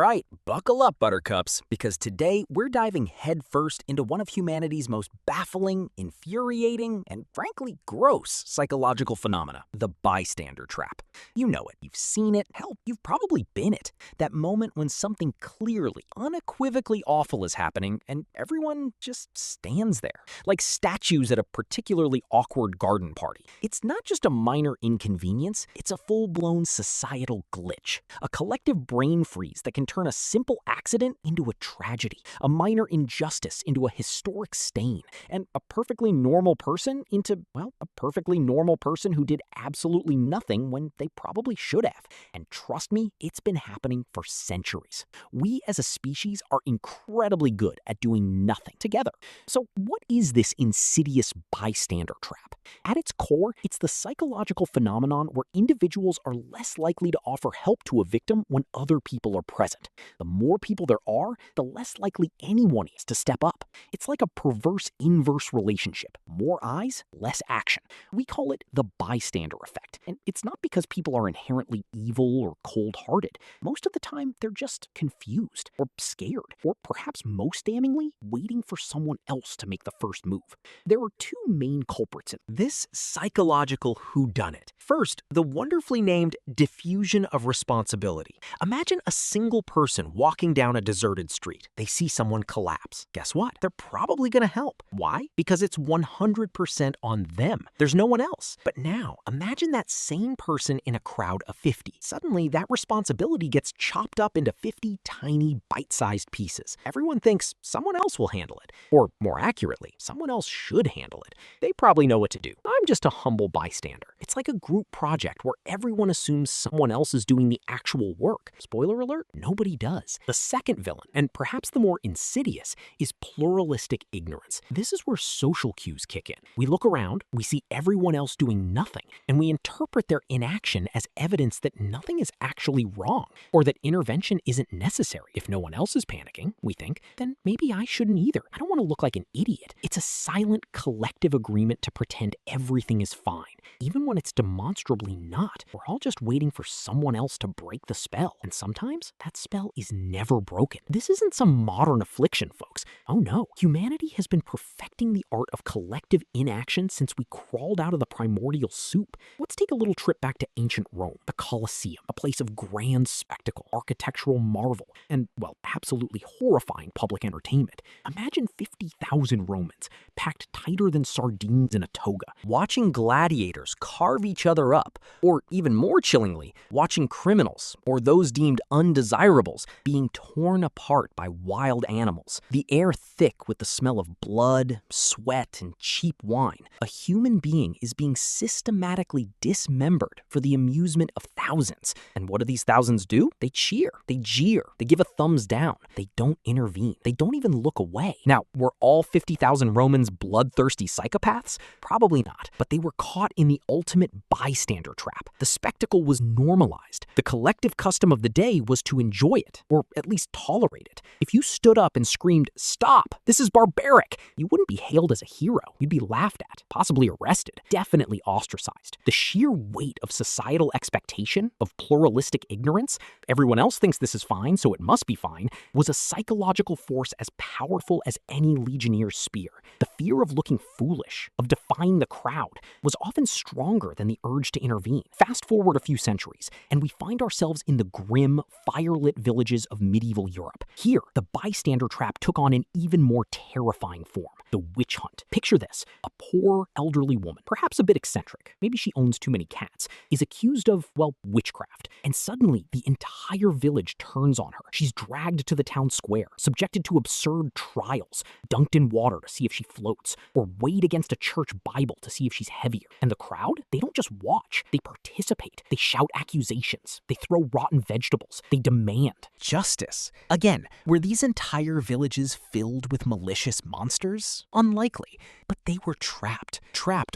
right, buckle up, Buttercups, because today we're diving headfirst into one of humanity's most baffling, infuriating, and frankly gross psychological phenomena, the bystander trap. You know it, you've seen it, hell, you've probably been it. That moment when something clearly, unequivocally awful is happening and everyone just stands there, like statues at a particularly awkward garden party. It's not just a minor inconvenience, it's a full-blown societal glitch, a collective brain freeze that can turn a simple accident into a tragedy, a minor injustice into a historic stain, and a perfectly normal person into, well, a perfectly normal person who did absolutely nothing when they probably should have. And trust me, it's been happening for centuries. We as a species are incredibly good at doing nothing together. So what is this insidious bystander trap? At its core, it's the psychological phenomenon where individuals are less likely to offer help to a victim when other people are present. The more people there are, the less likely anyone is to step up. It's like a perverse inverse relationship. More eyes, less action. We call it the bystander effect. And it's not because people are inherently evil or cold-hearted. Most of the time, they're just confused or scared, or perhaps most damningly, waiting for someone else to make the first move. There are two main culprits in this psychological whodunit. First, the wonderfully named diffusion of responsibility. Imagine a single person walking down a deserted street. They see someone collapse. Guess what? They're probably going to help. Why? Because it's 100% on them. There's no one else. But now, imagine that same person in a crowd of 50. Suddenly, that responsibility gets chopped up into 50 tiny, bite-sized pieces. Everyone thinks someone else will handle it. Or, more accurately, someone else should handle it. They probably know what to do. I'm just a humble bystander. It's like a group project where everyone assumes someone else is doing the actual work. Spoiler alert, nobody does. The second villain, and perhaps the more insidious, is pluralistic ignorance. This is where social cues kick in. We look around, we see everyone else doing nothing, and we interpret their inaction as evidence that nothing is actually wrong, or that intervention isn't necessary. If no one else is panicking, we think, then maybe I shouldn't either. I don't want to look like an idiot. It's a silent collective agreement to pretend everything is fine, even when it's demonstrably not. We're all just waiting for someone else to break the spell, and sometimes that spell is never broken. This isn't some modern affliction, folks. Oh no, humanity has been perfecting the art of collective inaction since we crawled out of the primordial soup. Let's take a little trip back to ancient Rome, the Colosseum, a place of grand spectacle, architectural marvel, and, well, absolutely horrifying public entertainment. Imagine 50,000 Romans, packed tighter than sardines in a toga, watching gladiators carve each other up, or even more chillingly, watching criminals, or those deemed undesirables, being torn apart by wild animals. The air thick with the smell of blood, sweat, and cheap wine. A human being is being systematically dismembered for the amusement of thousands. And what do these thousands do? They cheer, they jeer, they give a thumbs down. They don't intervene. They don't even look away. Now, were all 50,000 Romans bloodthirsty psychopaths? Probably not, but they were caught in the ultimate bystander trap. The spectacle was normalized. The collective custom of the day was to enjoy it, or at least tolerate it. If you stood up and screamed, "Stop! This is barbaric!" you wouldn't be hailed as a hero. You'd be laughed at, possibly arrested, definitely ostracized. The sheer weight of societal expectation, of pluralistic ignorance, everyone else thinks this is fine, so it must be fine, was a psychological force as powerful as any legionnaire spear. The fear of looking foolish, of defying the crowd, was often stronger than the urge to intervene. Fast forward a few centuries, and we find ourselves in the grim, fire-lit villages of medieval Europe. Here, the bystander trap took on an even more terrifying form, the witch hunt. Picture this: a poor, elderly woman, perhaps a bit eccentric, maybe she owns too many cats, is accused of, well, witchcraft. And suddenly, the entire village turns on her. She's dragged to the town square, subjected to absurd trials, dunked in water to see if she floats, or weighed against a church Bible to see if she's heavier. And the crowd, they don't just watch, they participate. They shout accusations. They throw rotten vegetables. They demand justice. Again, were these entire villages filled with malicious monsters? close, unlikely. But they were trapped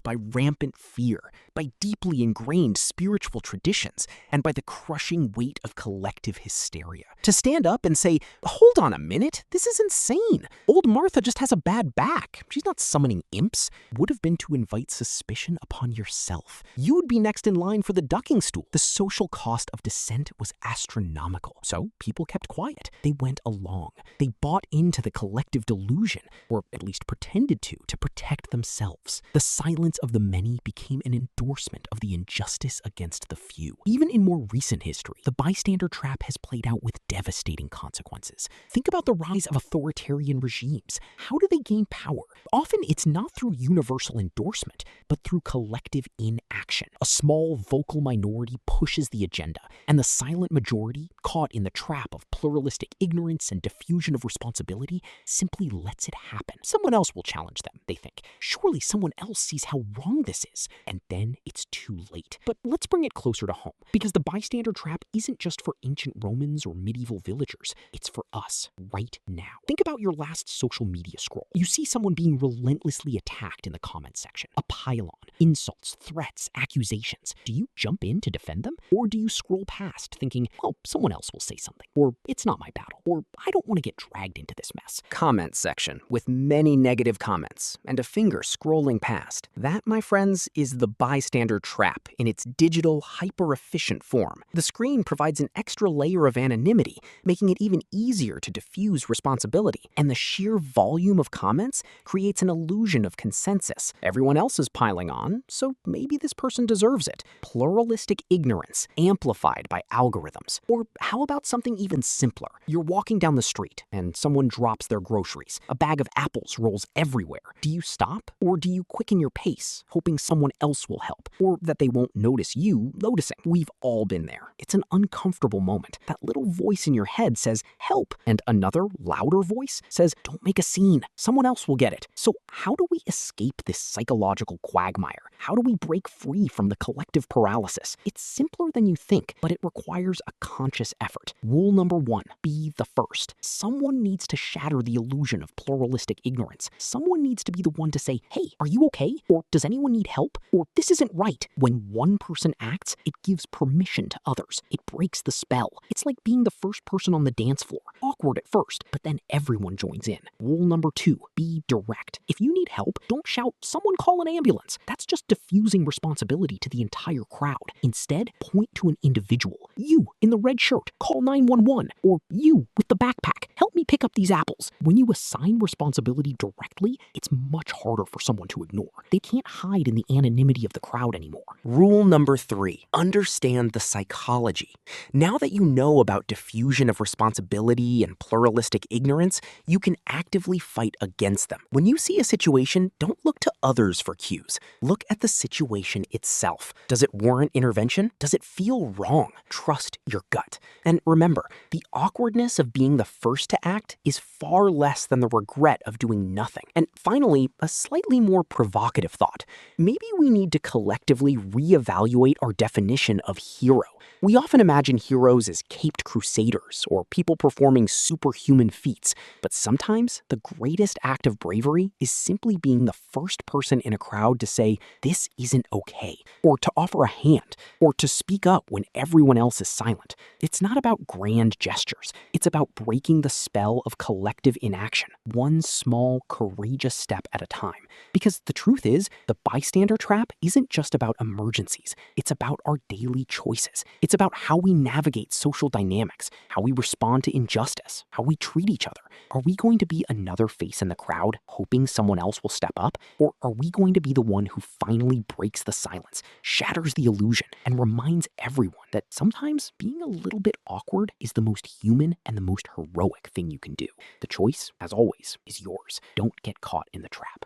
by rampant fear, by deeply ingrained spiritual traditions, and by the crushing weight of collective hysteria. To stand up and say, hold on a minute, this is insane. Old Martha just has a bad back. She's not summoning imps, would have been to invite suspicion upon yourself. You would be next in line for the ducking stool. The social cost of dissent was astronomical. So people kept quiet. They went along. They bought into the collective delusion, or at least pretended to protect themselves. The silence of the many became an endorsement of the injustice against the few. Even in more recent history, the bystander trap has played out with devastating consequences. Think about the rise of authoritarian regimes. How do they gain power? Often it's not through universal endorsement, but through collective inaction. A small vocal minority pushes the agenda, and the silent majority, caught in the trap of pluralistic ignorance and diffusion of responsibility, simply lets it happen. Someone else will challenge them, they think. Surely someone else sees how wrong this is. And then it's too late. But let's bring it closer to home, because the bystander trap isn't just for ancient Romans or medieval villagers. It's for us, right now. Think about your last social media scroll. You see someone being relentlessly attacked in the comments section. A pylon, insults, threats, accusations. Do you jump in to defend them? Or do you scroll past thinking, well, someone else will say something, or it's not my battle, or I don't want to get dragged into this mess? Comment section with many negative comments and a finger scrolling past. That, my friends, is the bystander trap in its digital, hyper-efficient form. The screen provides an extra layer of anonymity, making it even easier to diffuse responsibility. And the sheer volume of comments creates an illusion of consensus. Everyone else is piling on, so maybe this person deserves it. Pluralistic ignorance, amplified by algorithms. Or how about something even simpler? You're walking down the street and someone drops their groceries. A bag of apples rolls everywhere. Do you stop? Or do you quicken your pace, hoping someone else will help? Or that they won't notice you noticing? We've all been there. It's an uncomfortable moment. That little voice in your head says, help. And another, louder voice says, don't make a scene. Someone else will get it. So how do we escape this psychological quagmire? How do we break free from the collective paralysis? It's simpler than you think, but it requires a conscious effort. Rule number 1, be the first. Someone needs to shatter the illusion of pluralistic ignorance. Someone needs to be the one to say, hey, are you okay? Or does anyone need help? Or this isn't right. When one person acts, it gives permission to others. It breaks the spell. It's like being the first person on the dance floor. Awkward at first, but then everyone joins in. Rule number 2, be direct. If you need help, don't shout, someone call an ambulance. That's just diffusing responsibility to the entire crowd. Instead, point to an individual. You in the red shirt, call 911. Or you with the backpack, help me pick up these apples. When you assign responsibility directly, it's much harder for someone to ignore. They can't hide in the anonymity of the crowd anymore. Rule number 3, understand the psychology. Now that you know about diffusion of responsibility and pluralistic ignorance, you can actively fight against them. When you see a situation, don't look to others for cues. Look at the situation itself. Does it warrant intervention? Does it feel wrong? Trust your gut. And remember, the awkwardness of being the first to act is far less than the regret of doing nothing. And finally, a slightly more provocative thought. Maybe we need to collectively reevaluate our definition of hero. We often imagine heroes as caped crusaders or people performing superhuman feats, but sometimes the greatest act of bravery is simply being the first person in a crowd to say, this isn't okay, or to offer a hand, or to speak up when everyone else is silent. It's not about grand gestures. It's about breaking the spell of collective inaction, one small, courageous step at a time. Because the truth is, the bystander trap isn't just about emergencies. It's about our daily choices. It's about how we navigate social dynamics, how we respond to injustice, how we treat each other. Are we going to be another face in the crowd, hoping someone else will step up? Or are we going to be the one who finally breaks the silence, shatters the illusion, and reminds everyone that sometimes being a little bit awkward is the most human and the most heroic thing you can do? The choice, as always, is yours. Don't get caught in the trap.